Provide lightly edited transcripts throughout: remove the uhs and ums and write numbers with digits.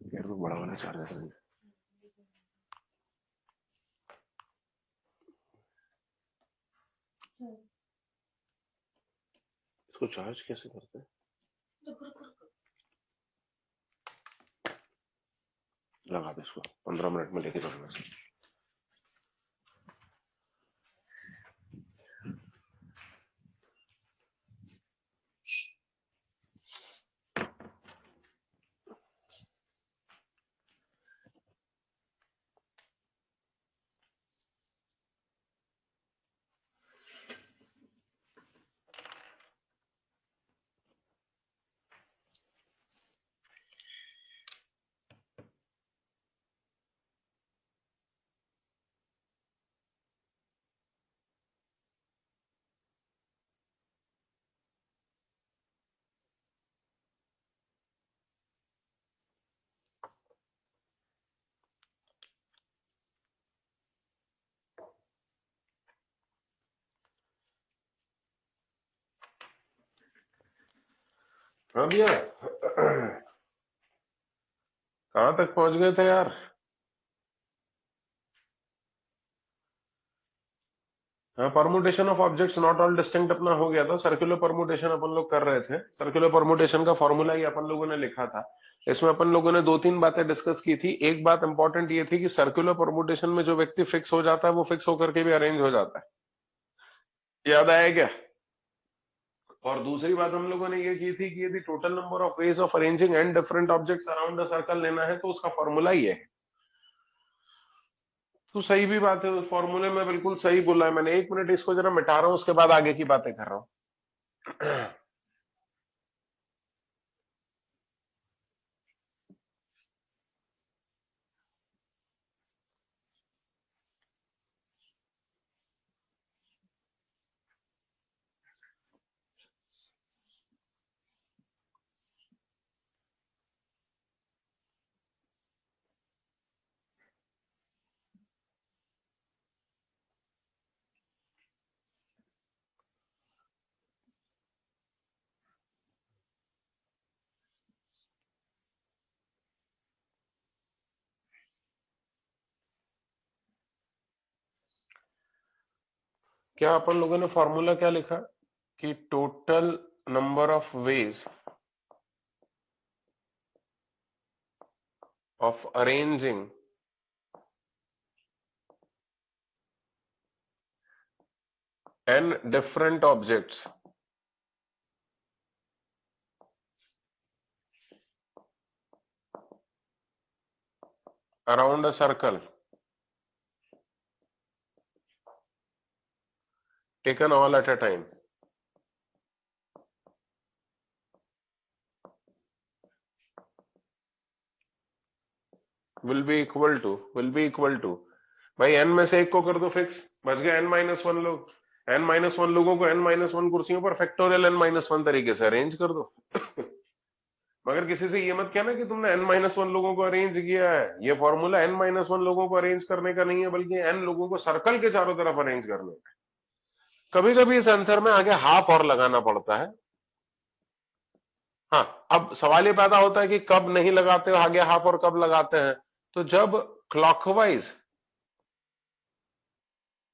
यार वो बड़ा वाला चार्जर है। इसको चार्ज कैसे करते हैं? लगा दे इसको, 15 मिनट में लेके जाऊंगा। हाँ भैया, कहाँ तक पहुंच गए थे यार? हाँ, permutation of objects not all distinct अपना हो गया था। सर्कुलर परमुटेशन अपन लोग कर रहे थे। सर्कुलर परमुटेशन का फॉर्मूला ही अपन लोगों ने लिखा था। इसमें अपन लोगों ने 2-3 बातें डिस्कस की थी। एक बात इंपॉर्टेंट ये थी कि सर्कुलर परमुटेशन में जो व्यक्ति फिक्स हो जाता है वो फिक्स होकर के भी अरेंज हो जाता है। याद आया क्या? और दूसरी बात हम लोगों ने ये की थी कि यदि total number of ways of arranging and different objects around the circle लेना है तो उसका फॉर्मूला ही है। तो सही भी बात है, उस फॉर्मूले में बिल्कुल सही बोला है मैंने। 1 मिनट इसको जरा मिटा रहा हूं, उसके बाद आगे की बातें कर रहा हूं। क्या अपन लोगों ने फॉर्मूला क्या लिखा कि total number of ways of arranging n different objects around a circle taken all at a time will be equal to भाई एन में से एक को कर दो फिक्स, बच गए n-1 लोग। n-1 लोगों को n-1 कुर्सियों पर फैक्टोरियल n-1 तरीके से अरेंज कर दो। मगर किसी से ये मत कहना कि तुमने n-1 लोगों को अरेंज किया है। ये फॉर्मूला n-1 लोगों को अरेंज करने का नहीं है, बल्कि n लोगों को सर्कल के चारों तरफ अरेंज करने का। कभी कभी इस आंसर में आगे हाफ और लगाना पड़ता है। हाँ, अब सवाल ये पैदा होता है कि कब नहीं लगाते हो आगे हाफ और कब लगाते हैं। तो जब clockwise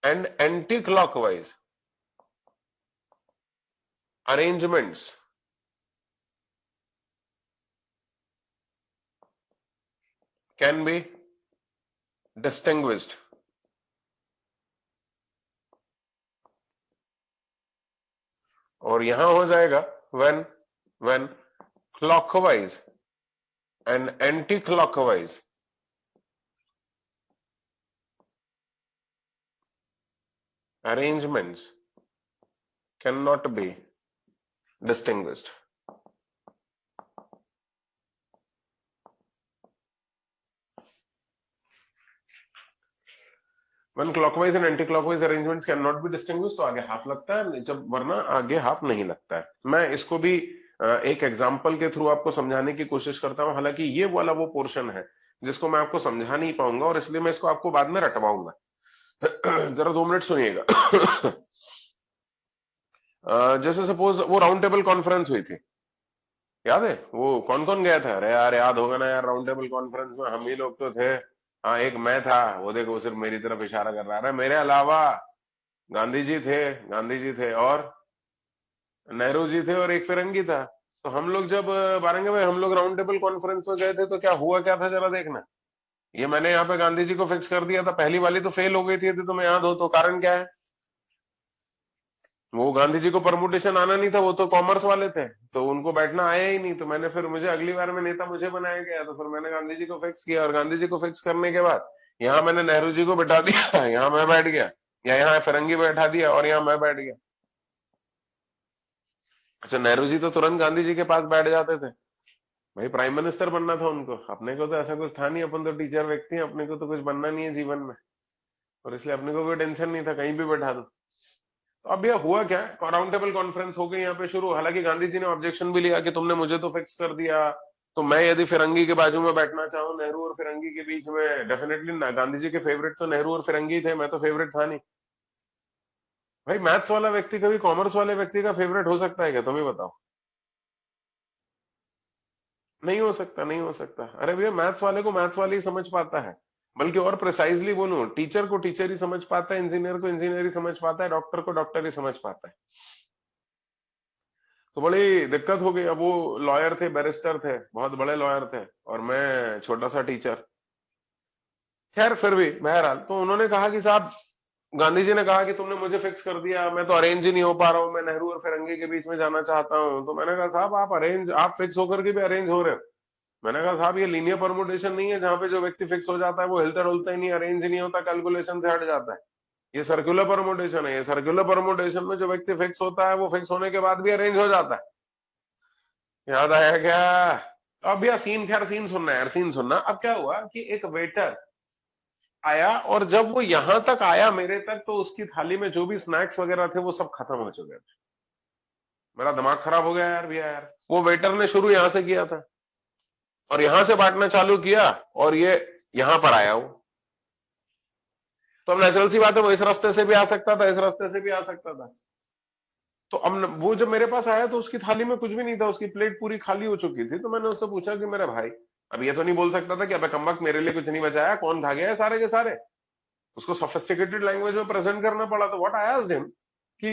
and anti clockwise arrangements can be distinguished, और यहां हो जाएगा when when clockwise and anti arrangements cannot be distinguished. When clockwise and anti-clockwise arrangements cannot be distinguished, तो आगे हाफ लगता है, जब वरना आगे हाफ नहीं लगता है। मैं इसको भी एक एग्जाम्पल के थ्रू आपको समझाने की कोशिश करता हूं, हालांकि ये वाला वो पोर्शन है जिसको मैं आपको समझा नहीं पाऊंगा और इसलिए मैं इसको आपको बाद में रटवाऊंगा। जरा 2 मिनट सुनिएगा। जैसे सपोज वो राउंड टेबल कॉन्फ्रेंस हुई थी, याद है? वो कौन कौन गया था? अरे यार याद होगा ना यार, राउंड टेबल कॉन्फ्रेंस में हम ही लोग तो थे। हाँ, एक मैं था, वो देखो वो सिर्फ मेरी तरफ इशारा कर रहा है। मेरे अलावा गांधी जी थे और नेहरू जी थे और एक फिरंगी था। तो हम लोग जब बारंगे भाई हम लोग राउंड टेबल कॉन्फ्रेंस में गए थे तो क्या हुआ क्या था जरा देखना। ये मैंने यहाँ पे गांधी जी को फिक्स कर दिया था, पहली वाली तो फेल हो गई थी, यदि तुम्हें याद हो तो। कारण क्या है? वो गांधी जी को परमुटेशन आना नहीं था, वो तो कॉमर्स वाले थे, तो उनको बैठना आया ही नहीं। तो मैंने फिर मुझे अगली बार में नेता मुझे बनाया गया, तो फिर मैंने गांधी जी को फिक्स किया और गांधी जी को फिक्स करने के बाद यहाँ मैंने नेहरू जी को बैठा दिया, यहाँ मैं बैठ गया, या यहाँ फिरंगी बैठा दिया और यहाँ मैं बैठ गया। अच्छा, नेहरू जी तो तुरंत गांधी जी के पास बैठ जाते थे, भाई प्राइम मिनिस्टर बनना था उनको। अपने को तो ऐसा कुछ था नहीं, अपन तो टीचर व्यक्ति हैं, अपने को तो कुछ बनना नहीं है जीवन में, और इसलिए अपने को कोई टेंशन नहीं था, कहीं भी बैठा दो। तो अब यह हुआ क्या, राउंड टेबल कॉन्फ्रेंस हो गई यहाँ पे शुरू। हालांकि गांधी जी ने ऑब्जेक्शन भी लिया कि तुमने मुझे तो फिक्स कर दिया, तो मैं यदि फिरंगी के बाजू में बैठना चाहूँ नेहरू और फिरंगी के बीच में, डेफिनेटली ना। गांधी जी के फेवरेट तो नेहरू और फिरंगी थे, मैं तो फेवरेट था नहीं। भाई मैथ्स वाला व्यक्ति कभी कॉमर्स वाले व्यक्ति का फेवरेट हो सकता है क्या? तुम ही बताओ। नहीं हो सकता, नहीं हो सकता। अरे भैया, मैथ्स वाले को मैथ्स वाले ही समझ पाता है, बल्कि और प्रिसाइजली बोलूं, टीचर को टीचर ही समझ पाता है, इंजीनियर को इंजीनियर ही समझ पाता है, डॉक्टर को डॉक्टर ही समझ पाता है। तो बड़ी दिक्कत हो गई। अब वो लॉयर थे, बैरिस्टर थे, बहुत बड़े लॉयर थे, और मैं छोटा सा टीचर। खैर फिर भी बहरहाल, तो उन्होंने कहा कि साहब, गांधी जी ने कहा कि तुमने मुझे फिक्स कर दिया, मैं तो अरेंज ही नहीं हो पा रहा हूँ, मैं नेहरू और फिरंगी के बीच में जाना चाहता हूँ। तो मैंने कहा साहब, आप फिक्स होकर के भी अरेंज हो रहे हो। मैंने कहा साहब, ये लीनियर परमुटेशन नहीं है जहां पे जो व्यक्ति फिक्स हो जाता है वो हिलता डुलता ही नहीं, अरेंज ही नहीं होता, कैलकुलेशन से हट जाता है। ये सर्कुलर परमुटेशन है। ये सर्कुलर परमुटेशन में जो व्यक्ति फिक्स होता है वो फिक्स होने के बाद भी अरेंज हो जाता है। याद आया क्या? अब यार सीन, खैर सीन सुनना है यार, सीन सुनना। अब क्या हुआ कि एक वेटर आया, और जब वो यहां तक आया मेरे तक, तो उसकी थाली में जो भी स्नैक्स वगैरह थे वो सब खत्म हो चुके थे। मेरा दिमाग खराब हो गया यार भैया यार। वो वेटर ने शुरू यहां से किया था और यहां से बांटना चालू किया, और ये यहां पर आया वो। तो अब नेचुरल सी बात है, वो इस रास्ते से भी आ सकता था, इस रास्ते से भी आ सकता था। तो अब वो जब मेरे पास आया तो उसकी थाली में कुछ भी नहीं था, उसकी प्लेट पूरी खाली हो चुकी थी। तो मैंने उससे पूछा कि मेरे भाई, अब ये तो नहीं बोल सकता था कि अबे कमबख्त, मेरे लिए कुछ नहीं बचाया, कौन खा गया है सारे के सारे। उसको सोफिस्टिकेटेड लैंग्वेज में प्रेजेंट करना पड़ा। तो व्हाट आई आस्क्ड हिम कि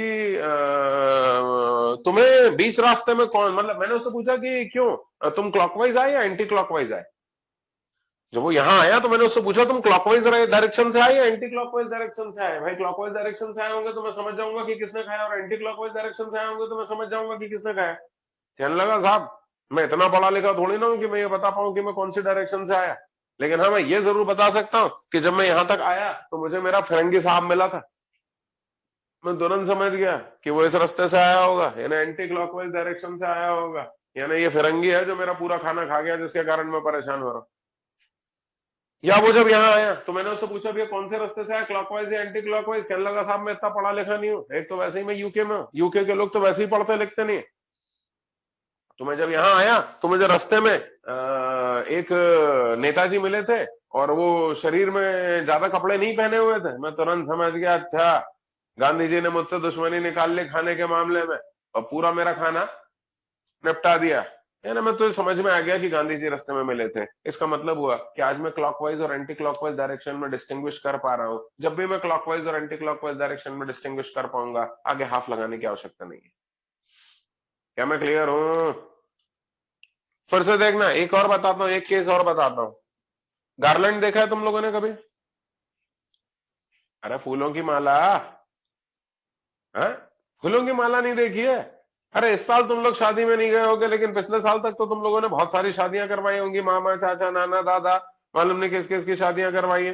तुम्हें बीच रास्ते में कौन, मतलब मैंने उससे पूछा कि क्यों, तुम क्लॉकवाइज आए या एंटी क्लॉकवाइज आए? जब वो यहां आया तो मैंने उससे पूछा, तुम क्लॉकवाइज डायरेक्शन से आए या एंटी क्लॉकवाइज डायरेक्शन से आए? भाई क्लॉकवाइज डायरेक्शन से आए होंगे तो मैं समझ जाऊंगा कि किसने खाया, और एंटी क्लॉकवाइज डायरेक्शन से आए होंगे तो मैं समझ जाऊंगा कि किसने खाया। कहने लगा साहब, मैं इतना पढ़ा लिखा थोड़ी ना हूं कि मैं ये बता पाऊं कि मैं कौन सी डायरेक्शन से आया, लेकिन हाँ मैं ये जरूर बता सकता हूं कि जब मैं यहां तक आया तो मुझे मेरा फिरंगी साहब मिला था। मैं तुरंत समझ गया कि वो इस रास्ते से आया होगा, यानी एंटी क्लॉकवाइज डायरेक्शन से आया होगा, यानी ये फिरंगी है जो मेरा पूरा खाना खा गया, जिसके कारण मैं परेशान हो रहा हूं। या वो जब यहाँ आया तो मैंने उससे पूछा भैया कौन से रास्ते से आया, क्लॉकवाइज या एंटी क्लॉकवाइज? कहने लगा साहब, मैं इतना पढ़ा लिखा नहीं हूँ, एक तो वैसे ही मैं यूके में हूँ, यूके के लोग तो वैसे ही पढ़ते लिखते नहीं। तो मैं जब यहाँ आया तो मुझे रास्ते में एक नेताजी मिले थे, और वो शरीर में ज्यादा कपड़े नहीं पहने हुए थे। मैं तुरंत समझ गया, अच्छा गांधी जी ने मुझसे दुश्मनी निकाल ली खाने के मामले में, और पूरा मेरा खाना निपटा दिया। है ना? मैं तो समझ में आ गया कि गांधी जी रास्ते में मिले थे। इसका मतलब हुआ कि आज मैं क्लॉकवाइज और एंटी क्लॉकवाइज डायरेक्शन में डिस्टिंग्विश कर पा रहा हूं। जब भी मैं क्लॉकवाइज और एंटी क्लॉकवाइज डायरेक्शन में डिस्टिंग्विश कर पाऊंगा, आगे हाफ लगाने की आवश्यकता नहीं है। क्या मैं क्लियर हूं? फिर से देखना, एक और बताता हूं, एक केस और बताता हूं। गार्लैंड देखा है तुम लोगों ने कभी? अरे फूलों की माला, है? फूलों की माला नहीं देखी है? अरे इस साल तुम लोग शादी में नहीं गए होगे, लेकिन पिछले साल तक तो तुम लोगों ने बहुत सारी शादियां करवाई होंगी, मामा चाचा नाना दादा, मालूम नहीं किस किस की शादियां करवाई है।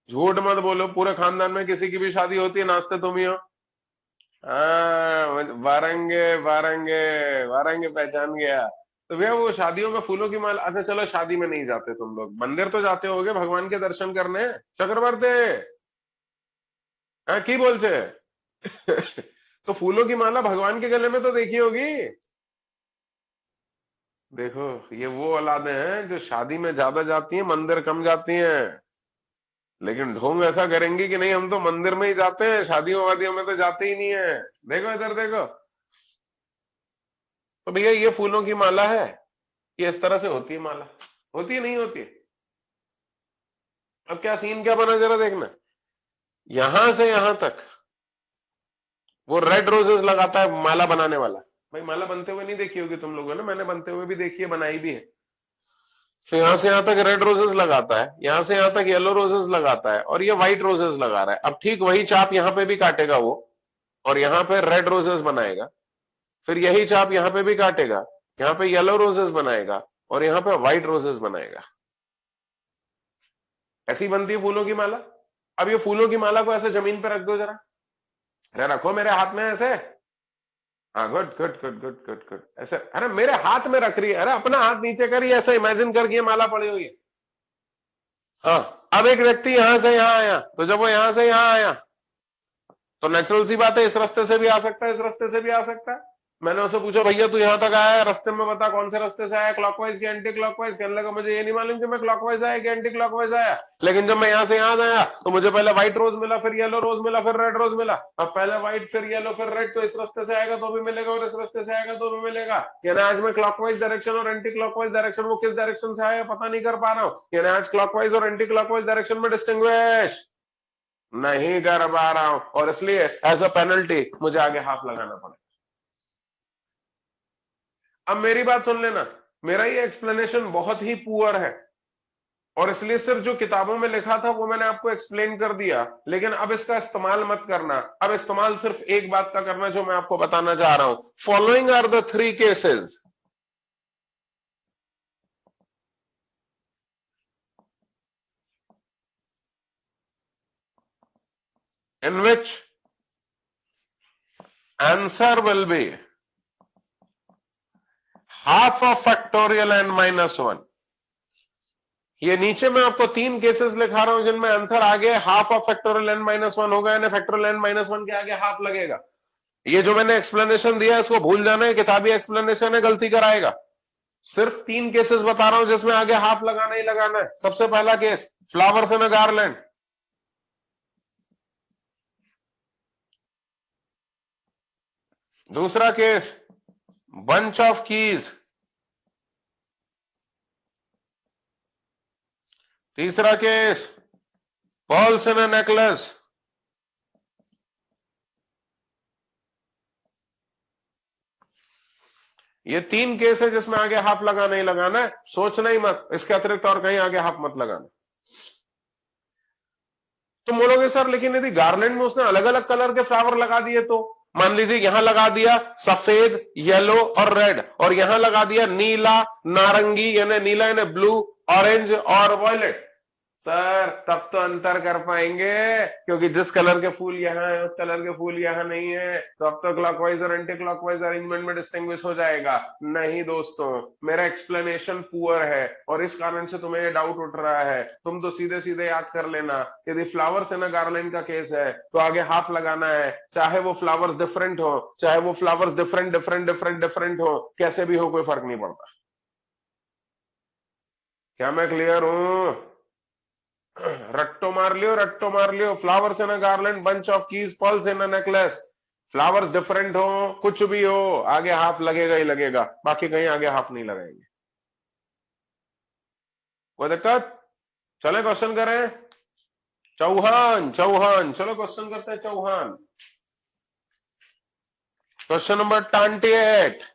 झूठ मत बोलो, पूरे खानदान में किसी की भी शादी होती है नाचते तुम ही हो। हाँ, बारंगे बारंगे बारंगे, पहचान गया। तो भैया वो शादियों में फूलों की माला, अच्छा चलो शादी में नहीं जाते तुम लोग, मंदिर तो जाते होगे भगवान के दर्शन करने, चक्रवर्ती। हाँ की बोल छे। तो फूलों की माला भगवान के गले में तो देखी होगी। देखो, ये वो औलादे हैं जो शादी में ज्यादा जाती हैं, मंदिर कम जाती हैं, लेकिन ढोंग ऐसा करेंगी कि नहीं हम तो मंदिर में ही जाते हैं, शादियों वादियों में तो जाते ही नहीं है। देखो इधर देखो। तो भैया ये फूलों की माला है, ये इस तरह से होती है माला, होती है नहीं होती है। अब क्या सीन क्या बना जरा देखना, यहां से यहां तक वो रेड रोजेस लगाता है माला बनाने वाला। भाई माला बनते हुए नहीं देखी होगी तुम लोगों ने, मैंने बनते हुए भी देखी है, बनाई भी है। तो यहां से यहां तक रेड रोजेस लगाता है, यहां से यहां तक येलो रोजेस लगाता है, और ये व्हाइट रोजेस लगा रहा है। अब ठीक वही चाप यहां पे भी काटेगा वो, और यहां पे रेड रोजेस बनाएगा, फिर यही चाप यहां पे भी काटेगा, यहां पे येलो रोजेस बनाएगा, और यहां पे व्हाइट रोजेस बनाएगा। ऐसी बनती है फूलों की माला। अब ये फूलों की माला को ऐसे जमीन पे रख दो जरा, अरे रखो मेरे हाथ में ऐसे। हाँ good good good good good good, ऐसे, अरे मेरे हाथ में रख रही है, अरे अपना हाथ नीचे करिए, ऐसे इमेजिन करके माला पड़ी हुई है। हाँ, अब एक व्यक्ति यहां से यहां आया, तो जब वो यहां से यहां आया तो नेचुरल सी बात है, इस रास्ते से भी आ सकता है, इस रास्ते से भी आ सकता है। मैंने उससे पूछा भैया तू यहां तक आया है, रास्ते में बता कौन से रास्ते से आया, क्लॉकवाइज की एंटी क्लॉकवाइज। कहने लगा मुझे ये नहीं मालूम कि मैं क्लॉकवाइज आया कि एंटी क्लॉकवाइज आया, लेकिन जब मैं यहां से यहां आया तो मुझे पहले व्हाइट रोज मिला, फिर येलो रोज मिला, फिर रेड रोज मिला। अब पहले व्हाइट फिर येलो फिर रेड, तो इस रास्ते से आएगा तो भी मिलेगा और इस रास्ते से आएगा तो भी मिलेगा। यानी आज मैं क्लॉकवाइज डायरेक्शन और एंटी क्लॉकवाइज डायरेक्शन, वो किस डायरेक्शन से आया पता नहीं कर पा रहा हूं, यानी आज क्लॉकवाइज और एंटी क्लॉकवाइज डायरेक्शन में डिस्टिंग्विश नहीं कर पा रहा हूं, और इसलिए एज अ पेनल्टी मुझे आगे हाफ लगाना पड़ेगा। अब मेरी बात सुन लेना, मेरा ये एक्सप्लेनेशन बहुत ही पुअर है, और इसलिए सिर्फ जो किताबों में लिखा था वो मैंने आपको एक्सप्लेन कर दिया, लेकिन अब इसका इस्तेमाल मत करना। अब इस्तेमाल सिर्फ एक बात का करना जो मैं आपको बताना चाह रहा हूं। Following are the 3 cases in which answer will be half of factorial n minus 1। ये नीचे मैं आपको 3 केसेस लिखा रहा हूं जिनमें आंसर आगे half of factorial n minus 1 होगा, यानी फैक्टोरियल n माइनस 1 के आगे हाफ लगेगा। ये जो मैंने एक्सप्लेनेशन दिया है इसको भूल जाना है, किताबी एक्सप्लेनेशन है, गलती कराएगा। सिर्फ 3 केसेस बता रहा हूं जिसमें आगे हाफ लगाना ही लगाना है। सबसे पहला case, flowers in a garland. दूसरा केस, बंच ऑफ कीज। तीसरा case, pearls in a necklace. ये 3 केस है जिसमें आगे हाफ लगाना ही लगाना है, सोचना ही मत, इसके अतिरिक्त और कहीं आगे हाफ मत लगाना। तुम बोलोगे सर लेकिन यदि गार्लैंड में उसने अलग अलग कलर के फ्लावर लगा दिए तो, मान लीजिए यहां लगा दिया सफेद, येलो और रेड, और यहां लगा दिया नीला, नारंगी, यानी नीला यानी ब्लू, ऑरेंज और वॉयलेट, सर तब तो अंतर कर पाएंगे, क्योंकि जिस कलर के फूल यहाँ है उस कलर के फूल यहाँ नहीं है, तो अब तो क्लॉकवाइज और एंटी क्लॉकवाइज अरेंजमेंट में डिस्टिंग्विश हो जाएगा। नहीं दोस्तों, मेरा एक्सप्लेनेशन पुअर है, और इस कारण से तुम्हें ये डाउट उठ रहा है। तुम तो सीधे सीधे याद कर लेना, यदि फ्लावर्स इन अ गार्लैंड का केस है तो आगे हाफ लगाना है, चाहे वो फ्लावर्स डिफरेंट हो, चाहे वो flowers different different different different हो, कैसे भी हो कोई फर्क नहीं पड़ता। क्या मैं क्लियर हूं? रट्टो मार लियो, रट्टो मार लियो। Flowers in a garland, bunch of keys, pearls in a necklace. Flowers different हो, कुछ भी हो, आगे हाफ लगेगा ही लगेगा, बाकी कहीं आगे हाफ नहीं लगाएंगे। कोई दिक्कत? चले क्वेश्चन करें। चौहान, चौहान, चलो क्वेश्चन करते हैं Chauhan. Question number 28।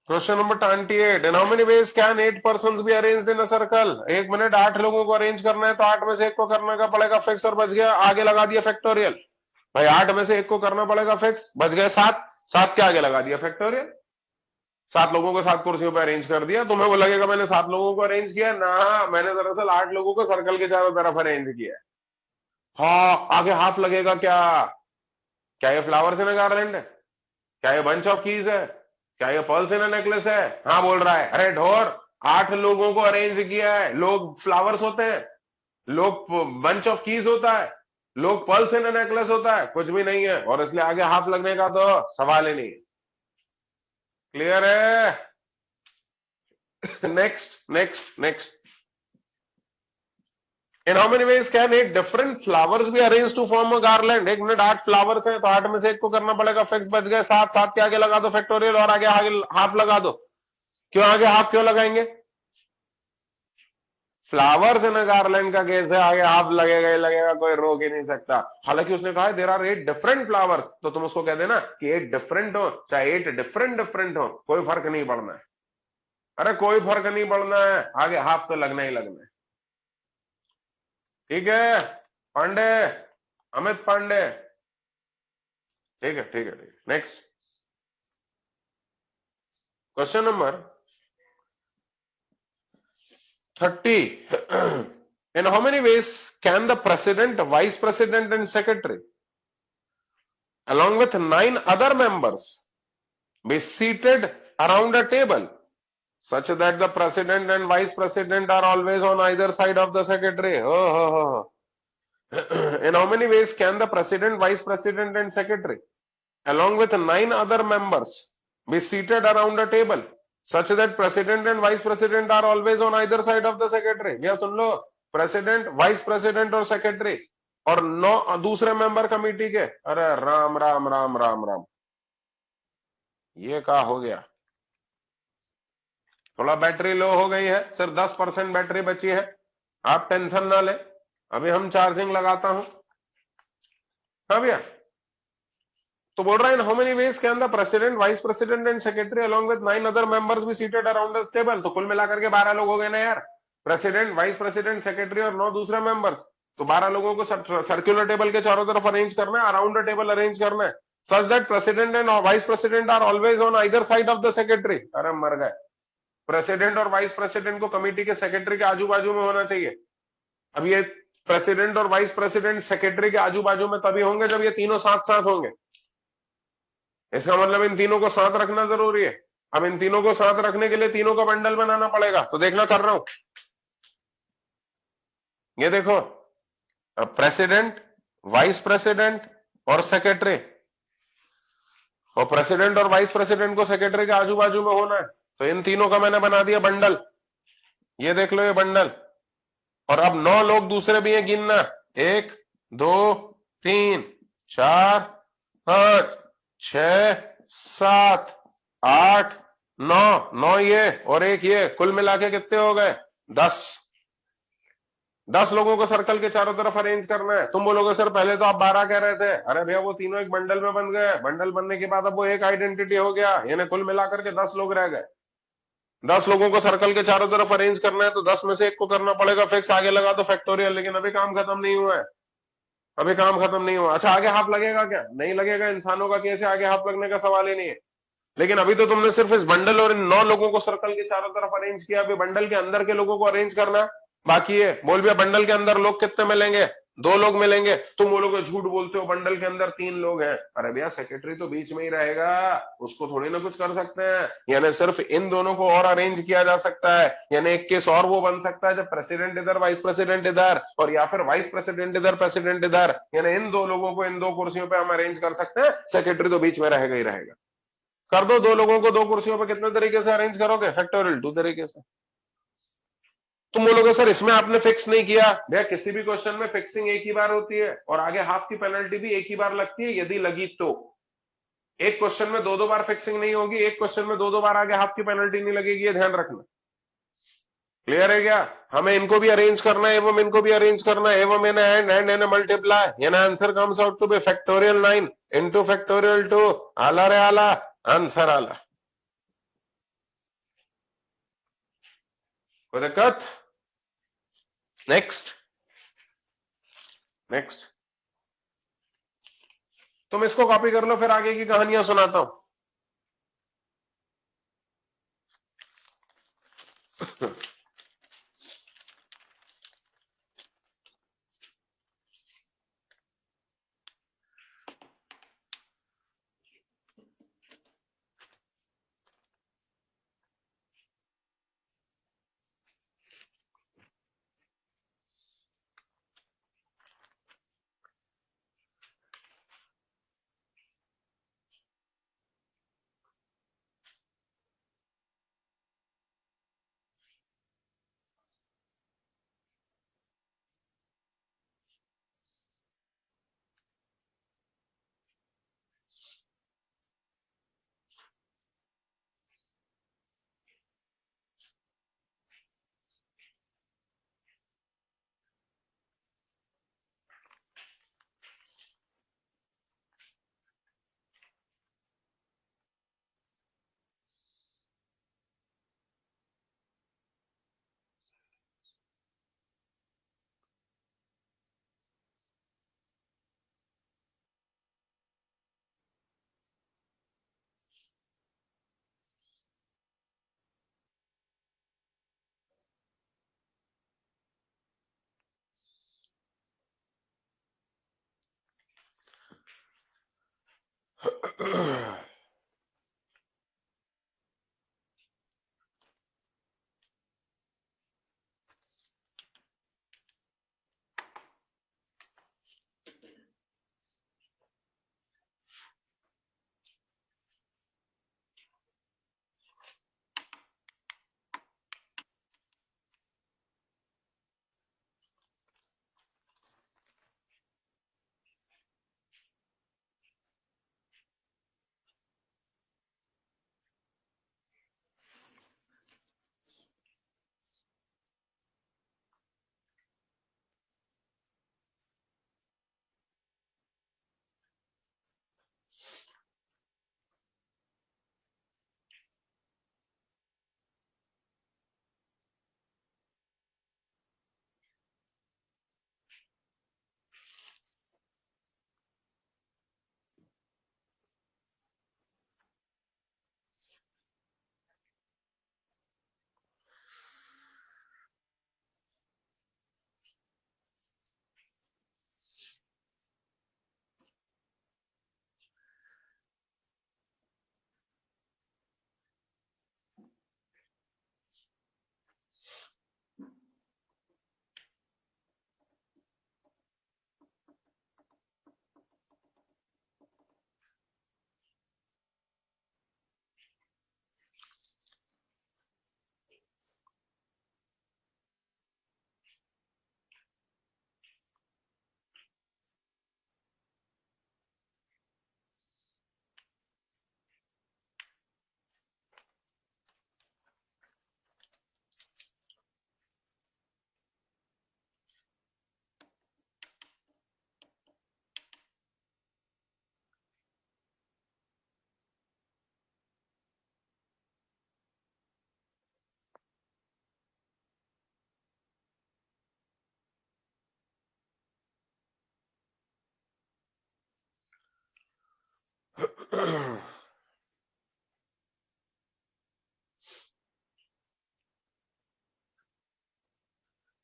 Question number 28, in how many ways can 8 persons be arranged in a circle. 1 minute, 8 लोगों को अरेंज करना है तो 8 में से 1 को करने का पड़ेगा फिक्स, और बच गया, आगे लगा दिया फैक्टोरियल। भाई 8 में से 1 को करना पड़ेगा फिक्स, बच गए 7। 7 के आगे लगा दिया फैक्टोरियल, 7 लोगों को 7 कुर्सियों पर अरेंज कर दिया। तुम्हें वो लगेगा मैंने 7 लोगों को अरेंज किया ना, मैंने दरअसल 8 लोगों को सर्कल के चारों तरफ अरेंज किया। हाँ, आगे हाफ लगेगा क्या? क्या ये फ्लावर्स इन गार्लैंड है? क्या ये बंच ऑफ कीज है? क्या ये पर्ल्स इन नेकलेस है? हाँ बोल रहा है। अरे ढोर, 8 लोगों को अरेंज किया है। लोग फ्लावर्स होते हैं, लोग बंच ऑफ कीज होता है, लोग पर्ल्स इन नेकलेस होता है, कुछ भी नहीं है। और इसलिए आगे हाफ लगने का तो सवाल ही नहीं है। क्लियर है? Next next next. In how many ways can 8 different flowers be arranged to form a garland? 1 minute, 8 flowers हैं तो 8 में से एक को करना पड़ेगा फिक्स, बच गए 7। 7 के आगे लगा दो फैक्टोरियल और आगे हाफ लगा दो। क्यों आगे हाफ क्यों लगाएंगे? फ्लावर्स इन गार्लैंड का केस है, आगे हाफ लगेगा ही लगेगा, कोई रोक ही नहीं सकता। हालांकि उसने कहा है देयर आर 8 डिफरेंट फ्लावर्स, तो तुम उसको कह देना कि 8 डिफरेंट हो, चाहे 8 डिफरेंट डिफरेंट हो, कोई फर्क नहीं पड़ना है। अरे कोई फर्क नहीं पड़ना है, आगे हाफ तो लगना ही लगना है। ठीक है पांडे, अमित पांडे? ठीक है ठीक है ठीक है। Next question number 30। In how many ways can the president, vice president and secretary along with 9 other members be seated around a table such that the president and vice president are always on either side of the secretary? In how many ways can the president, vice president and secretary along with 9 other members be seated around a table such that president and vice president are always on either side of the secretary? भैया सुन लो, president, vice president और secretary और 9 दूसरे member committee के। अरे राम राम राम राम राम, ये क्या हो गया? थोड़ा बैटरी लो हो गई है, सिर्फ 10% बैटरी बची है, आप टेंशन ना ले, अभी हम चार्जिंग लगाता हूं। हाँ भैया, तो बोल रहा है इन how many ways can the president, vice president and secretary along with 9 other members be seated around the table. तो कुल मिलाकर के 12 लोग हो गए ना यार, प्रेसिडेंट, वाइस प्रेसिडेंट, सेक्रेटरी और 9 दूसरे मेंबर्स। तो 12 लोगों को सर्कुलर टेबल के चारों तरफ अरेंज करना है, अराउंड द टेबल अरेंज करना है, such that president and vice president are always on either side of the secretary. अरे मर गए, प्रेसिडेंट और वाइस प्रेसिडेंट को कमेटी के सेक्रेटरी के आजू बाजू में होना चाहिए। अब ये प्रेसिडेंट और वाइस प्रेसिडेंट सेक्रेटरी के आजू बाजू में तभी होंगे जब ये तीनों साथ साथ होंगे। इसका मतलब इन तीनों को साथ रखना जरूरी है। अब इन तीनों को साथ रखने के लिए तीनों का बंडल बनाना पड़ेगा, तो देखना कर रहा हूं। ये देखो, प्रेसिडेंट, वाइस प्रेसिडेंट और सेक्रेटरी, और प्रेसिडेंट और वाइस प्रेसिडेंट को सेक्रेटरी के आजू बाजू में होना है, तो इन तीनों का मैंने बना दिया बंडल। ये देख लो ये बंडल। और अब 9 लोग दूसरे भी हैं, गिनना, 1 2 3 4 5 6 7 8 9, 9 ये और 1 ये, कुल मिला के कितने हो गए? 10। 10 लोगों को सर्कल के चारों तरफ अरेंज करना है। तुम बोलोगे सर पहले तो आप 12 कह रहे थे। अरे भैया वो तीनों एक बंडल में बन गए, बंडल बनने के बाद अब वो एक आइडेंटिटी हो गया, यानी कुल मिलाकर के 10 लोग रह गए। 10 लोगों को सर्कल के चारों तरफ अरेंज करना है, तो 10 में से एक को करना पड़ेगा फिक्स, आगे लगा दो फैक्टोरियल। लेकिन अभी काम खत्म नहीं हुआ है, अभी काम खत्म नहीं हुआ। अच्छा आगे हाफ लगेगा क्या? नहीं लगेगा, इंसानों का केस है, आगे हाफ लगने का सवाल ही नहीं है। लेकिन अभी तो तुमने सिर्फ इस बंडल और इन 9 लोगों को सर्कल के चारों तरफ अरेंज किया, अभी बंडल के अंदर के लोगों को अरेंज करना बाकी है। बोल भैया बंडल के अंदर लोग कितने मिलेंगे? 2 लोग मिलेंगे। तुम बोलोगे झूठ बोलते हो, बंडल के अंदर 3 लोग हैं। अरे भैया सेक्रेटरी तो बीच में ही रहेगा, उसको थोड़ी ना कुछ कर सकते हैं, यानी सिर्फ इन दोनों को और अरेंज किया जा सकता है। यानी एक केस और वो बन सकता है जब प्रेसिडेंट इधर, वाइस प्रेसिडेंट इधर, और या फिर वाइस प्रेसिडेंट इधर, प्रेसिडेंट इधर, यानी इन 2 लोगों को इन 2 कुर्सियों पे हम अरेंज कर सकते हैं, सेक्रेटरी तो बीच में रहेगा ही रहेगा। कर दो, 2 लोगों को 2 कुर्सियों पे कितने तरीके से अरेंज करोगे? फैक्टोरियल 2 तरीके से। तुम बोलोगे सर इसमें आपने फिक्स नहीं किया। भैया किसी भी क्वेश्चन में फिक्सिंग एक ही बार होती है और आगे हाफ की पेनल्टी भी एक ही बार लगती है, यदि लगी तो। एक क्वेश्चन में 2 बार फिक्सिंग नहीं होगी, एक क्वेश्चन में 2 बार आगे हाफ की पेनल्टी नहीं लगेगी, ये ध्यान रखना। क्लियर है क्या? हमें इनको भी अरेंज करना है एवं इनको भी अरेंज करना है, एवं एन एंड एन मल्टीप्लाई, यानी answer comes out to be factorial 9 into factorial 2। आला रे आला, आंसर आला। कोई दिक्कत? Next next. तुम इसको कॉपी कर लो, फिर आगे की कहानियां सुनाता हूं।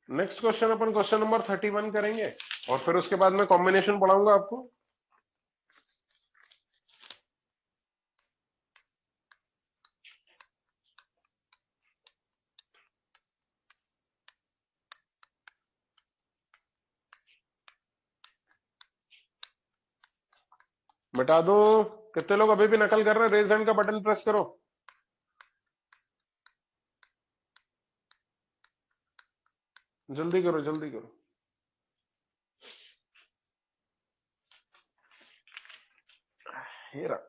नेक्स्ट क्वेश्चन अपन क्वेश्चन नंबर 31 करेंगे और फिर उसके बाद मैं कॉम्बिनेशन पढ़ाऊंगा आपको। बता दो कितने लोग अभी भी नकल कर रहे हैं, रेज हैंड का बटन प्रेस करो। जल्दी करो जल्दी करो। ये रहा।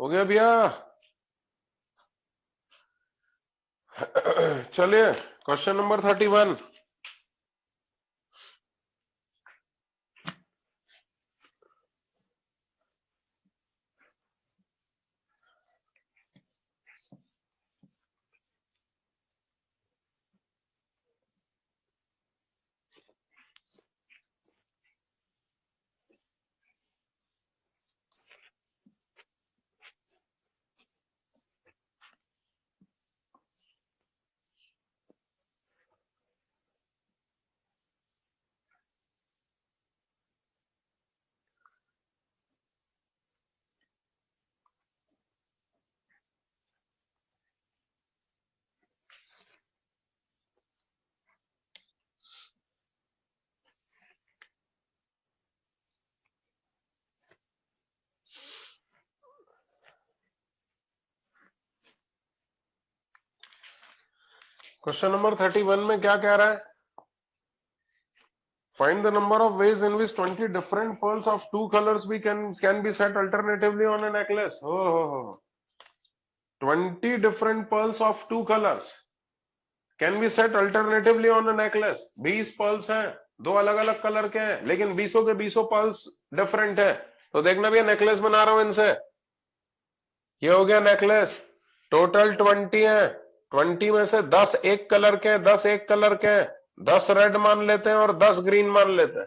हो गया भैया। चलिए क्वेश्चन नंबर 31। क्वेश्चन नंबर 31 में क्या कह रहा है? Find the number of ways in which 20 different pearls of two colors can be set alternatively on a necklace. Oh, 20 different pearls of two colors can be set alternatively on a necklace. 20 pearls हैं, दो अलग अलग colour के हैं, लेकिन 20 के 20 pearls different है. तो देखना भैया नेकलेस बना रहा हूं इनसे. ये हो गया नेकलेस. टोटल 20 है. 20 में से 10 एक कलर के हैं, 10 एक कलर के हैं, 10 रेड मान लेते हैं और 10 ग्रीन मान लेते हैं.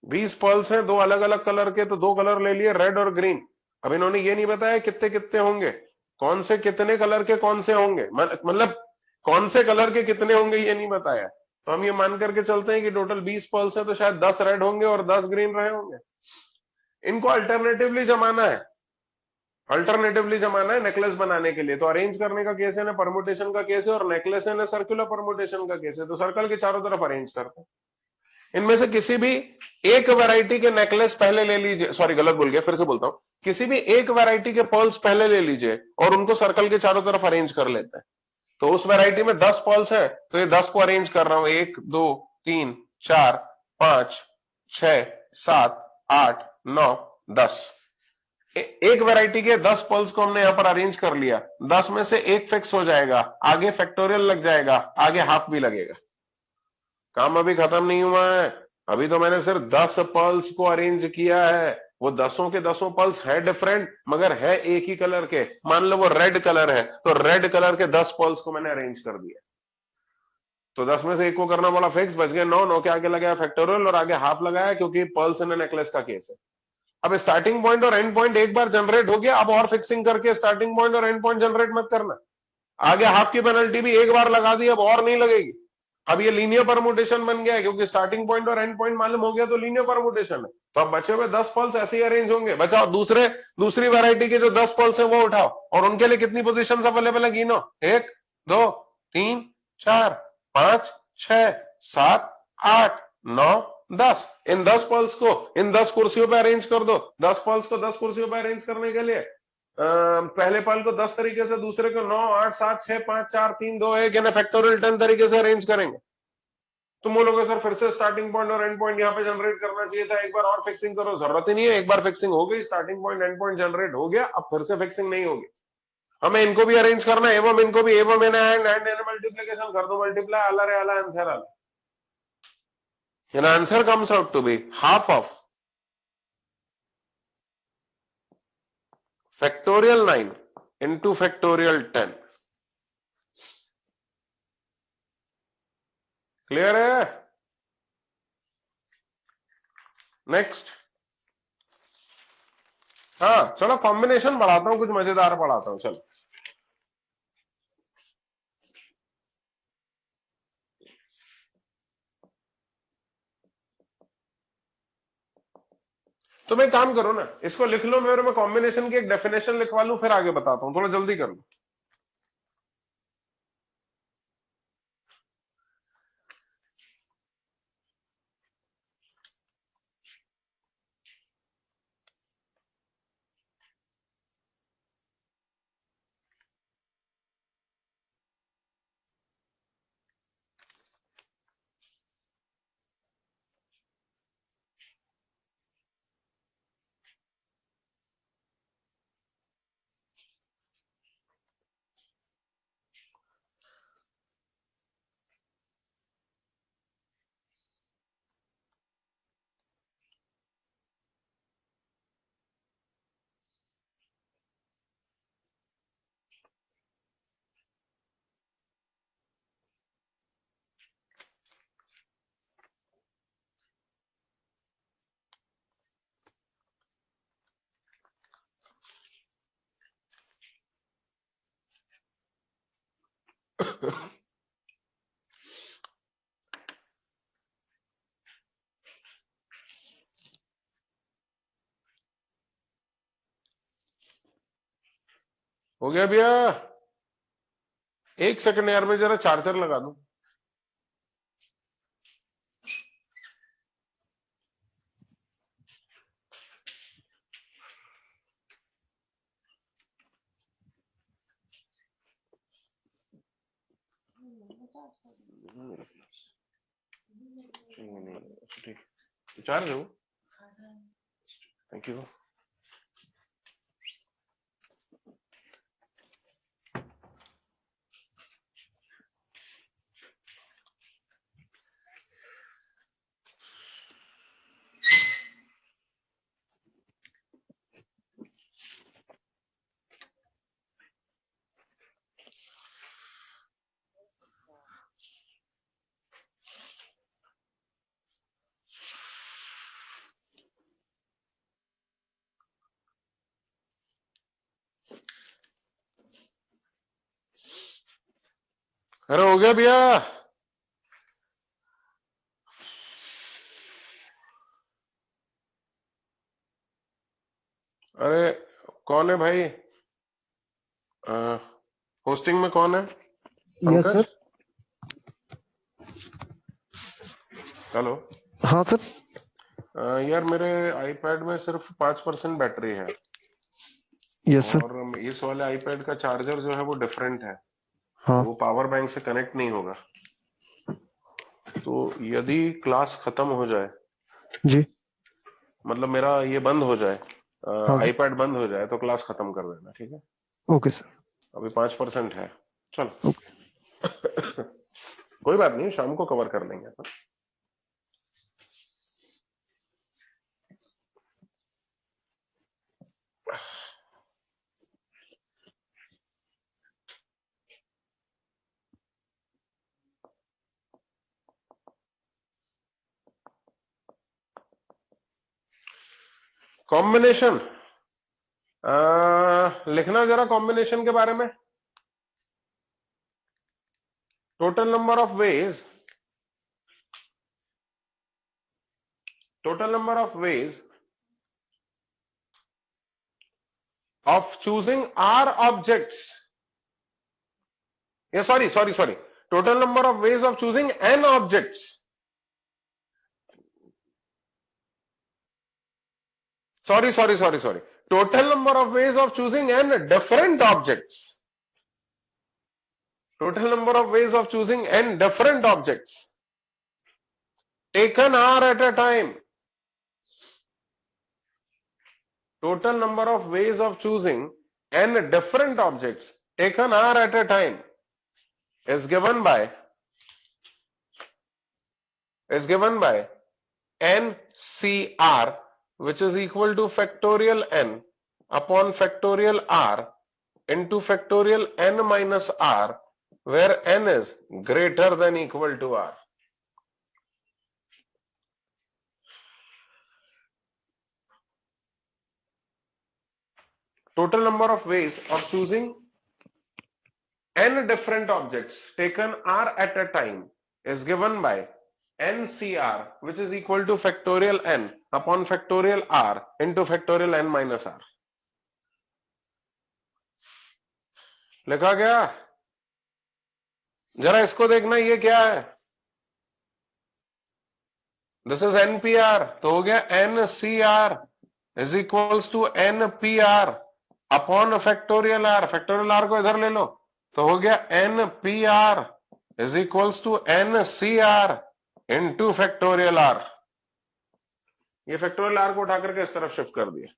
20 पर्ल्स हैं, दो अलग अलग कलर के, तो दो कलर ले लिए, रेड और ग्रीन. अब इन्होंने ये नहीं बताया कितने कितने होंगे, कौन से कितने कलर के कौन से होंगे, मतलब कौन से कलर के कितने होंगे ये नहीं बताया. तो हम ये मान करके चलते हैं कि टोटल 20 पर्ल्स है, तो शायद 10 रेड होंगे और 10 ग्रीन रहे होंगे. इनको अल्टरनेटिवली जमाना है. अल्टरनेटिवली जमाना है नेकलेस बनाने के लिए. तो अरेंज करने का केस है ना, परमुटेशन का केस है, और नेकलेस है ना सर्कुलर परमुटेशन का केस है. तो सर्कल के चारों तरफ अरेंज करते हैं. इनमें से किसी भी एक वैरायटी के नेकलेस पहले ले लीजिए. सॉरी, गलत बोल गया, फिर से बोलता हूं. किसी भी एक वैरायटी के पर्ल्स पहले ले लीजिए और उनको सर्कल के चारों तरफ अरेंज कर लेते हैं. तो उस वैरायटी में 10 पर्ल्स है, तो ये 10 को अरेंज कर रहा हूं. 1 2 3 4 5 6 7 8 9 10. एक वैरायटी के 10 पर्ल्स को हमने यहां पर अरेंज कर लिया. 10 में से एक फिक्स हो जाएगा, आगे फैक्टोरियल लग जाएगा, आगे हाफ भी लगेगा. काम अभी खत्म नहीं हुआ है. अभी तो मैंने सिर्फ 10 पर्ल्स को अरेंज किया है. वो 10 के 10 पर्ल्स है डिफरेंट, मगर है एक ही कलर के. मान लो वो रेड कलर है, तो रेड कलर के 10 पर्ल्स को मैंने अरेंज कर दिया. तो 10 में से एक को करना पड़ा फिक्स, बच गए 9. 9 के आगे लगाया फैक्टोरियल और आगे हाफ लगाया, क्योंकि पर्ल्स इन नेकलेस का केस है. अब स्टार्टिंग पॉइंट और एंड पॉइंट एक बार जनरेट हो गया. अब और फिक्सिंग करके स्टार्टिंग पॉइंट और एंड पॉइंट जनरेट मत करना. आगे हाफ की पेनल्टी भी एक बार लगा दी, अब और नहीं लगेगी. अब ये लीनियर परमुटेशन बन गया है, क्योंकि स्टार्टिंग पॉइंट और एंड पॉइंट मालूम हो गया, तो लीनियर परमुटेशन है. तो अब बचे हुए 10 पल्स ऐसे ही अरेंज होंगे. बचाओ दूसरी वैरायटी के जो 10 पल्स है वो उठाओ, और उनके लिए कितनी पोजीशंस अवेलेबल है गिनो. 1 2 3 4 5 6 7 8 9 10. इन 10 पल्स को इन 10 कुर्सियों पे अरेंज कर दो. 10 पल्स को 10 कुर्सियों पे अरेंज करने के लिए पहले पल को 10 तरीके से, दूसरे को 9 8 7 6 5 4 3 2 1 यानी फैक्टोरियल 10 तरीके से अरेंज करेंगे. तुम बोलोगे सर फिर से स्टार्टिंग पॉइंट और एंड पॉइंट यहाँ पे जनरेट करना चाहिए था, एक बार और फिक्सिंग करो. जरूरत ही नहीं है, एक बार फिक्सिंग हो गई, starting point and point generate हो गया, अब फिर से फिक्सिंग नहीं होगी. हमें इनको भी अरेंज करना है, एवं इनको भी, एवं एंड मल्टीप्लीकेशन कर दो, मल्टीप्लाई आला रे आला आंसर आला. Answer comes out to be half of factorial 9 into factorial 10. Clear है? नेक्स्ट. हाँ चलो कॉम्बिनेशन बढ़ाता हूं, कुछ मजेदार पढ़ाता हूं. चलो तुम एक काम करो ना, इसको लिख लो, मेरे में कॉम्बिनेशन की एक डेफिनेशन लिखवा लूं, फिर आगे बताता हूं. थोड़ा जल्दी कर लो. हो गया भैया? एक सेकंड यार, मैं जरा चार्जर लगा दूं. ठीक, चार्ज हो। Thank you. अरे हो गया भैया। अरे कौन है भाई? होस्टिंग में कौन है? यस पंकज। सर। हेलो। हाँ सर। यार मेरे आईपैड में सिर्फ 5% बैटरी है यस सर। और इस वाले आईपैड का चार्जर जो है वो डिफरेंट है, हाँ वो पावर बैंक से कनेक्ट नहीं होगा। तो यदि क्लास खत्म हो जाए, जी। मतलब मेरा ये बंद हो जाए, हाँ सर। आईपैड बंद हो जाए, तो क्लास खत्म कर देना, ठीक है? Okay sir. अभी 5% है। चलो। ओके। कोई बात नहीं, शाम को कवर कर लेंगे अपन। कॉम्बिनेशन, लिखना जरा कॉम्बिनेशन के बारे में। Total number of veg, total number of ways of choosing R objects, yeah, sorry, total number of ways of choosing N objects, sorry, total number of ways of choosing N different objects, total number of ways of choosing N different objects taken R at a time, total number of ways of choosing N different objects taken R at a time is given by NCR, which is equal to factorial N upon factorial R into factorial N minus R, where N is greater than equal to R. Total number of ways of choosing N different objects taken R at a time is given by NCR, which is equal to factorial N upon factorial R into factorial N minus R. लिखा गया? जरा इसको देखना, ये क्या है? This is NPR, तो हो गया NCR is equals to NPR upon factorial R, factorial R को इधर ले लो, तो हो गया NPR is equals to NCR into factorial R। ये फैक्टोरियल R को उठा करके इस तरफ शिफ्ट कर दिया।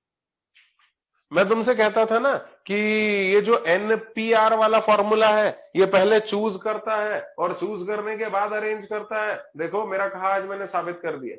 मैं तुमसे कहता था ना कि ये जो NPR वाला फॉर्मूला है, ये पहले चूज करता है और चूज करने के बाद अरेंज करता है। देखो मेरा कहा आज मैंने साबित कर दिया।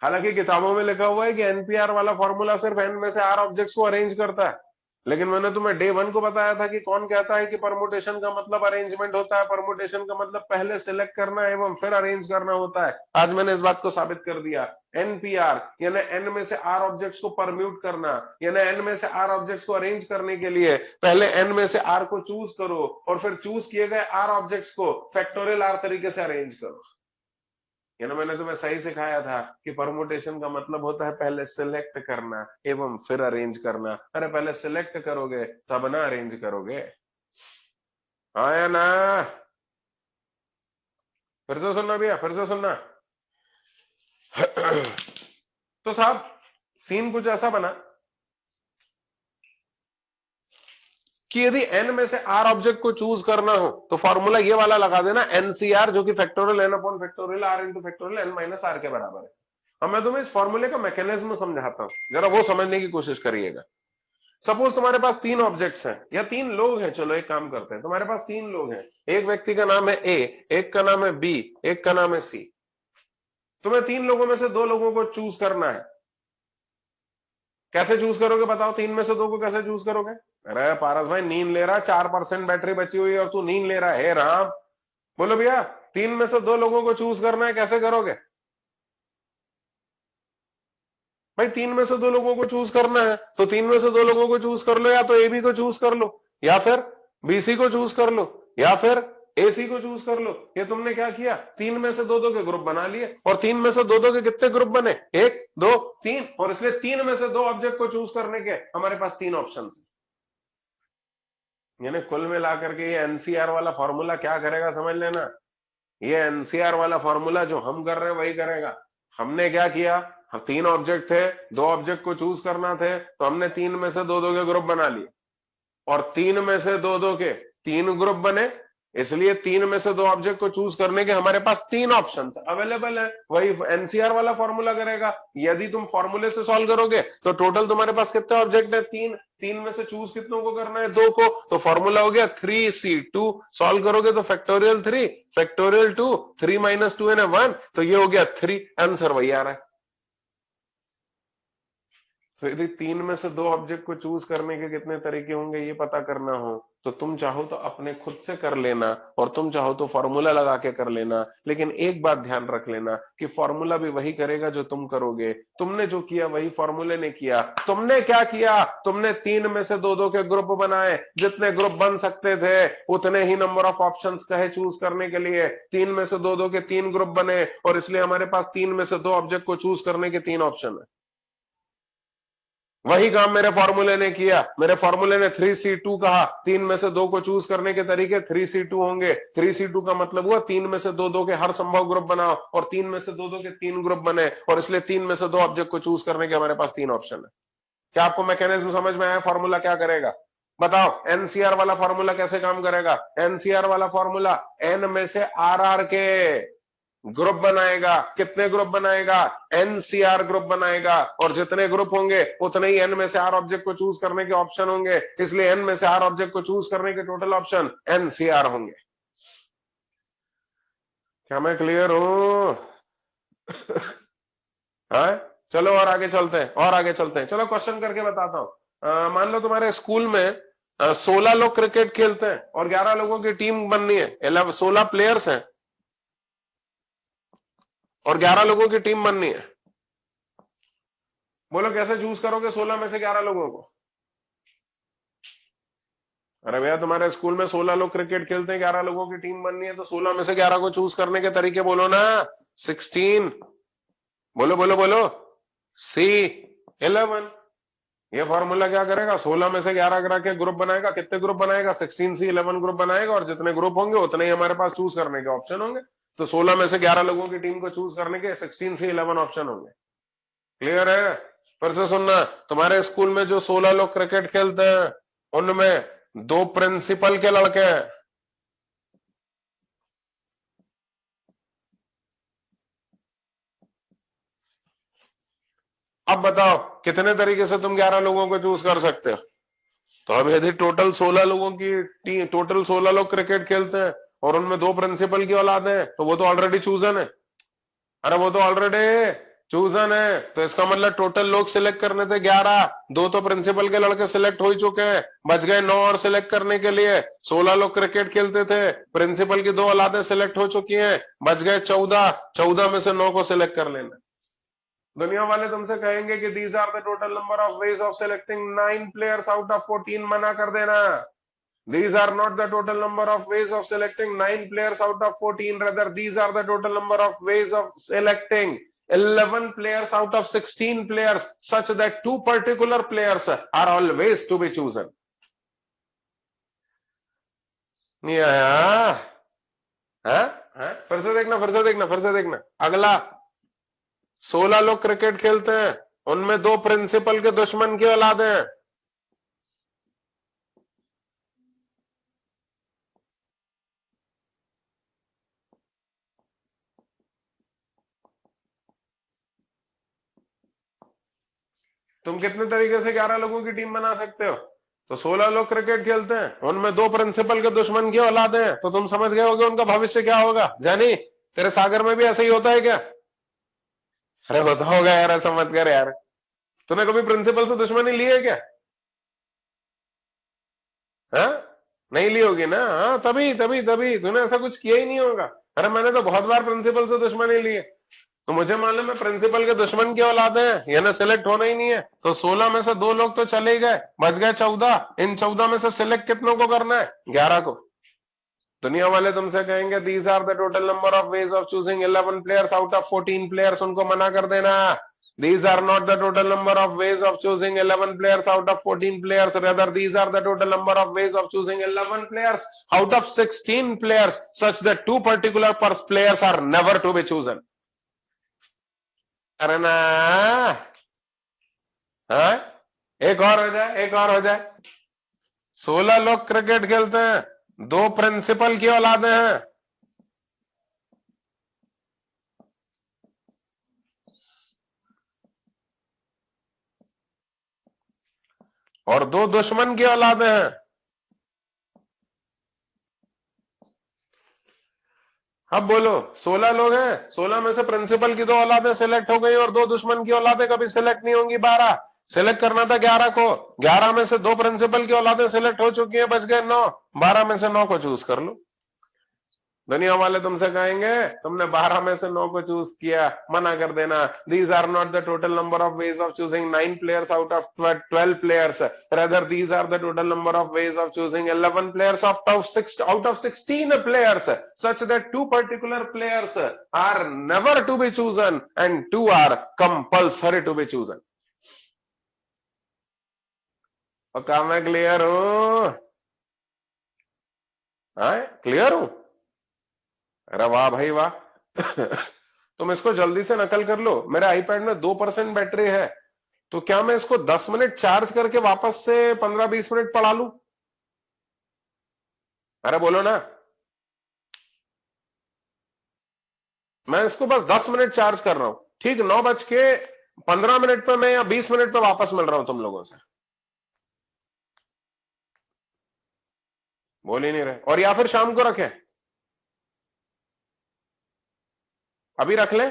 हालांकि किताबों में लिखा हुआ है कि NPR वाला फॉर्मूला सिर्फ N में से R ऑब्जेक्ट्स को अरेंज करता है, लेकिन मैंने तुम्हें डे 1 को बताया था कि कौन कहता है कि परमुटेशन का मतलब अरेंजमेंट होता है, परमुटेशन का मतलब पहले सिलेक्ट करना एवं फिर अरेंज करना होता है। आज मैंने इस बात को साबित कर दिया। NPR यानी N में से R ऑब्जेक्ट्स को परम्यूट करना, यानी N में से R ऑब्जेक्ट्स को अरेंज करने के लिए पहले N में से R को चूज करो और फिर चूज किए गए R ऑब्जेक्ट्स को फैक्टोरियल R तरीके से अरेंज करो। यानी मैंने तुम्हें सही सिखाया था कि परमुटेशन का मतलब होता है पहले सिलेक्ट करना एवं फिर अरेंज करना। अरे पहले सिलेक्ट करोगे तब ना अरेंज करोगे, हाँ या ना? फिर से सुनना भैया, फिर से सुनना। तो साहब सीन कुछ ऐसा बना कि यदि n में से r ऑब्जेक्ट को चूज करना हो तो फॉर्मूला ये वाला लगा देना, NCR, जो कि factorial n upon factorial r into factorial n minus r के बराबर है। अब मैं तुम्हें इस फॉर्मूले का मैकेनिज्म समझाता हूं, जरा वो समझने की कोशिश करिएगा। सपोज तुम्हारे पास तीन ऑब्जेक्ट्स हैं या तीन लोग हैं, चलो एक काम करते हैं, तुम्हारे पास तीन लोग हैं, एक व्यक्ति का नाम है ए, एक का नाम है बी, एक का नाम है सी। तुम्हें तीन लोगों में से दो लोगों को चूज करना है। कैसे चूज करोगे बताओ, तीन में से दो को कैसे चूज करोगे? अरे पारस भाई नींद ले रहा, 4% बैटरी बची हुई है और तू नींद ले रहा है राम। बोलो भैया, तीन में से दो लोगों को चूज करना है, कैसे करोगे भाई? तीन में से दो लोगों को चूज करना है तो तीन में से दो लोगों को चूज कर लो, या तो एबी को चूज कर लो, या फिर बीसी को चूज कर लो, या फिर एसी को चूज कर लो। ये तुमने क्या किया, तीन में से दो दो के ग्रुप बना लिए, और तीन में से दो दो के कितने ग्रुप बने, एक दो तीन, और इसलिए तीन में से दो ऑब्जेक्ट को चूज करने के हमारे पास तीन ऑप्शन है। यानी कुल मिलाकर के ये एनसीआर वाला फॉर्मूला क्या करेगा समझ लेना, ये एनसीआर वाला फॉर्मूला जो हम कर रहे हैं वही करेगा। हमने क्या किया, हम तीन ऑब्जेक्ट थे, दो ऑब्जेक्ट को चूज करना थे, तो हमने तीन में से दो दो के ग्रुप बना लिए, और तीन में से दो दो के तीन ग्रुप बने, इसलिए तीन में से दो ऑब्जेक्ट को चूज करने के हमारे पास तीन ऑप्शंस अवेलेबल है। वही एनसीआर वाला फॉर्मूला करेगा। यदि तुम फॉर्मूले से सॉल्व करोगे तो टोटल तुम्हारे पास कितने ऑब्जेक्ट है, तीन, तीन में से चूज कितनों को करना है, दो को, तो फॉर्मूला हो गया 3C2। सॉल्व करोगे तो फैक्टोरियल 3, फैक्टोरियल 2, 3 माइनस 2 है 1, तो ये हो गया 3। आंसर वही आ रहा है। तो यदि तीन में से दो ऑब्जेक्ट को चूज करने के कितने तरीके होंगे ये पता करना हो तो तुम चाहो तो अपने खुद से कर लेना, और तुम चाहो तो फॉर्मूला लगा के कर लेना। लेकिन एक बात ध्यान रख लेना कि फॉर्मूला भी वही करेगा जो तुम करोगे। तुमने जो किया वही फॉर्मूले ने किया। तुमने क्या किया, तुमने तीन में से दो दो के ग्रुप बनाए, जितने ग्रुप बन सकते थे उतने ही नंबर ऑफ ऑप्शंस कहे चूज करने के लिए। तीन में से दो दो के तीन ग्रुप बने, और इसलिए हमारे पास तीन में से दो ऑब्जेक्ट को चूज करने के तीन ऑप्शन है। वही काम मेरे फॉर्मूले ने किया। मेरे फॉर्मूले ने 3C2 कहा, तीन में से दो को चूज करने के तरीके 3C2 होंगे। 3C2 का मतलब हुआ तीन में से दो दो के हर संभव ग्रुप बनाओ, और तीन में से दो दो के तीन ग्रुप बने, और इसलिए तीन में से दो ऑब्जेक्ट को चूज करने के हमारे पास तीन ऑप्शन है। क्या आपको मैकेनिज्म समझ में आया, फॉर्मूला क्या करेगा? बताओ एनसीआर वाला फॉर्मूला कैसे काम करेगा? एनसीआर वाला फॉर्मूला एन में से आर के ग्रुप बनाएगा। कितने ग्रुप बनाएगा? एनसीआर ग्रुप बनाएगा, और जितने ग्रुप होंगे उतने ही एन में से आर ऑब्जेक्ट को चूज करने के ऑप्शन होंगे, इसलिए एन में से आर ऑब्जेक्ट को चूज करने के टोटल ऑप्शन एनसीआर होंगे। क्या मैं क्लियर हूं? हाँ, चलो और आगे चलते हैं, और आगे चलते हैं। चलो क्वेश्चन करके बताता हूं। मान लो तुम्हारे स्कूल में 16 लोग क्रिकेट खेलते हैं और 11 लोगों की टीम बननी है। 16 प्लेयर्स हैं और 11 लोगों की टीम बननी है। बोलो कैसे चूज करोगे 16 में से 11 लोगों को? अरे भैया तुम्हारे स्कूल में 16 लोग क्रिकेट खेलते हैं, 11 लोगों की टीम बननी है, तो 16 में से 11 को चूज करने के तरीके बोलो ना। 16, बोलो बोलो बोलो, C11। ये फॉर्मूला क्या करेगा, 16 में से 11 करा के ग्रुप बनाएगा। कितने ग्रुप बनाएगा? 16C11 ग्रुप बनाएगा, और जितने ग्रुप होंगे उतने ही हमारे पास चूज करने के ऑप्शन होंगे। तो 16 में से 11 लोगों की टीम को चूज करने के 16C11 ऑप्शन होंगे। क्लियर है? फिर से सुनना, तुम्हारे स्कूल में जो 16 लोग क्रिकेट खेलते हैं उनमें दो प्रिंसिपल के लड़के हैं। अब बताओ कितने तरीके से तुम 11 लोगों को चूज कर सकते हो? तो अब यदि टोटल 16 लोगों की टीम, टोटल 16 लोग क्रिकेट खेलते हैं और उनमें दो प्रिंसिपल की औलाद है, तो वो तो ऑलरेडी चूजन है। अरे वो तो ऑलरेडी चूजन है, तो इसका मतलब टोटल लोग सिलेक्ट करने थे 11, दो तो प्रिंसिपल के लड़के सिलेक्ट हो ही चुके हैं, बच गए 9 और सिलेक्ट करने के लिए। 16 लोग क्रिकेट खेलते थे, प्रिंसिपल की दो औलादें सिलेक्ट हो चुकी हैं, बच गए 14, 14 में से 9 को सिलेक्ट कर लेना। दुनिया वाले तुमसे कहेंगे कि these are the total number of ways of selecting 9 players out of 14, मना कर देना। These are not the total number of ways of selecting 9 players out of 14. Rather, these are the total number of ways of selecting 11 players out of 16 players, such that two particular players are always to be chosen. नहीं आया? फिर से देखना, फिर से देखना, फिर से देखना। अगला, 16 लोग क्रिकेट खेलते हैं, उनमें दो प्रिंसिपल के दुश्मन की औलाद हैं। तुम कितने तरीके से 11 लोगों की टीम बना सकते हो? तो 16 लोग क्रिकेट खेलते हैं, उनमें 2 प्रिंसिपल के दुश्मन की औलादे हैं, तो तुम समझ गए होगे उनका भविष्य क्या होगा। जानी, तेरे सागर में भी ऐसा ही होता है क्या? अरे होता होगा यार, ऐसा मत कर यार। तूने कभी प्रिंसिपल से दुश्मनी ली है क्या? हाँ, नहीं ली होगी ना। हाँ, तभी तभी तभी तूने ऐसा कुछ किया ही नहीं होगा। अरे मैंने तो बहुत बार प्रिंसिपल से दुश्मनी ली है, तो मुझे मालूम है प्रिंसिपल के दुश्मन की औलादे हैं, यानी सिलेक्ट होना ही नहीं है। तो 16 में से 2 लोग तो चले ही गए, बच गए 14। इन 14 में से सिलेक्ट कितनों को करना है? 11 को। दुनिया वाले तुमसे कहेंगे these are the total number of ways of choosing 11 players out of 14 players, उनको मना कर देना। These are not the total number of ways of choosing 11 players out of 14 players. Rather, these are the total number of ways of choosing 11 players out of 16 players, such that 2 particular players are never to be chosen. अरे ना, हाँ, एक और हो जाए, एक और हो जाए। 16 लोग क्रिकेट खेलते हैं, 2 प्रिंसिपल की औलादे हैं, और 2 दुश्मन की औलादे हैं। अब बोलो, 16 लोग हैं, 16 में से प्रिंसिपल की 2 औलादे सिलेक्ट हो गई और 2 दुश्मन की औलादे कभी सिलेक्ट नहीं होंगी। 12 सिलेक्ट करना था 11 को, 11 में से 2 प्रिंसिपल की औलादे सिलेक्ट हो चुकी हैं, बच गए 9। 12 में से 9 को चूज कर लो। दुनिया वाले तुमसे कहेंगे तुमने 12 में से 9 को चूज किया, मना कर देना। These are not the total number of ways of choosing 9 players out of 12 players, rather these are the total number of ways of choosing 11 players out of 16 players, such that 2 particular players are never to be chosen and 2 are compulsory to be chosen. और क्या मैं clear हूं? Clear हूं? अरे वाह भाई वाह। तुम इसको जल्दी से नकल कर लो। मेरे आईपैड में 2% बैटरी है, तो क्या मैं इसको 10 मिनट चार्ज करके वापस से 15-20 मिनट पढ़ा लूं? अरे बोलो ना। मैं इसको बस 10 मिनट चार्ज कर रहा हूं, ठीक 9:15 पे मैं या 20 मिनट पे वापस मिल रहा हूं तुम लोगों से। बोल ही नहीं रहे। और या फिर शाम को रखें? अभी रख लें?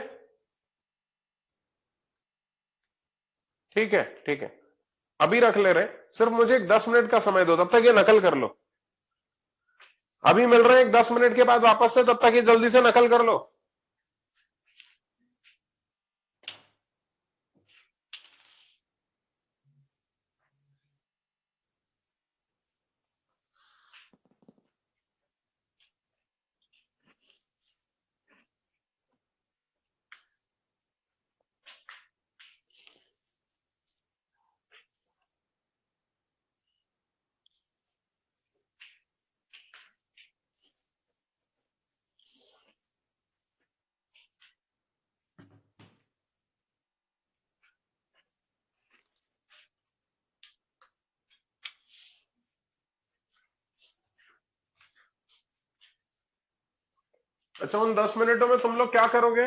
ठीक है, ठीक है, अभी रख ले रहे। सिर्फ मुझे एक 10 मिनट का समय दो, तब तक ये नकल कर लो। अभी मिल रहे हैं, एक 10 मिनट के बाद वापस से, तब तक ये जल्दी से नकल कर लो। अच्छा, उन 10 मिनटों में तुम लोग क्या करोगे?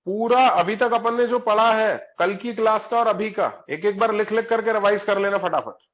पूरा अभी तक अपन ने जो पढ़ा है कल की क्लास का और अभी का, एक एक बार लिख लिख करके रिवाइज कर लेना फटाफट।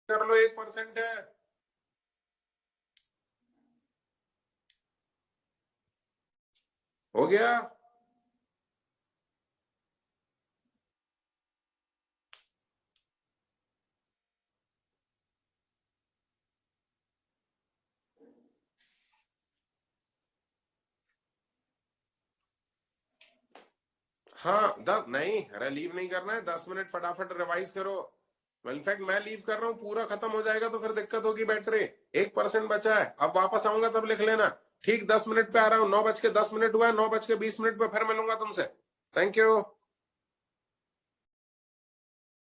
कर लो, 1% है। हो गया। हाँ 10 नहीं, अरे लीव नहीं करना है, 10 मिनट फटाफट रिवाइज करो। इनफैक्ट मैं लीव कर रहा हूँ, पूरा खत्म हो जाएगा तो फिर दिक्कत होगी। बैटरी 1% बचा है, अब वापस आऊंगा तब लिख लेना। ठीक 10 मिनट पे आ रहा हूँ, 9:10 हुआ है, 9:20 पे फिर मिलूंगा तुमसे। Thank you.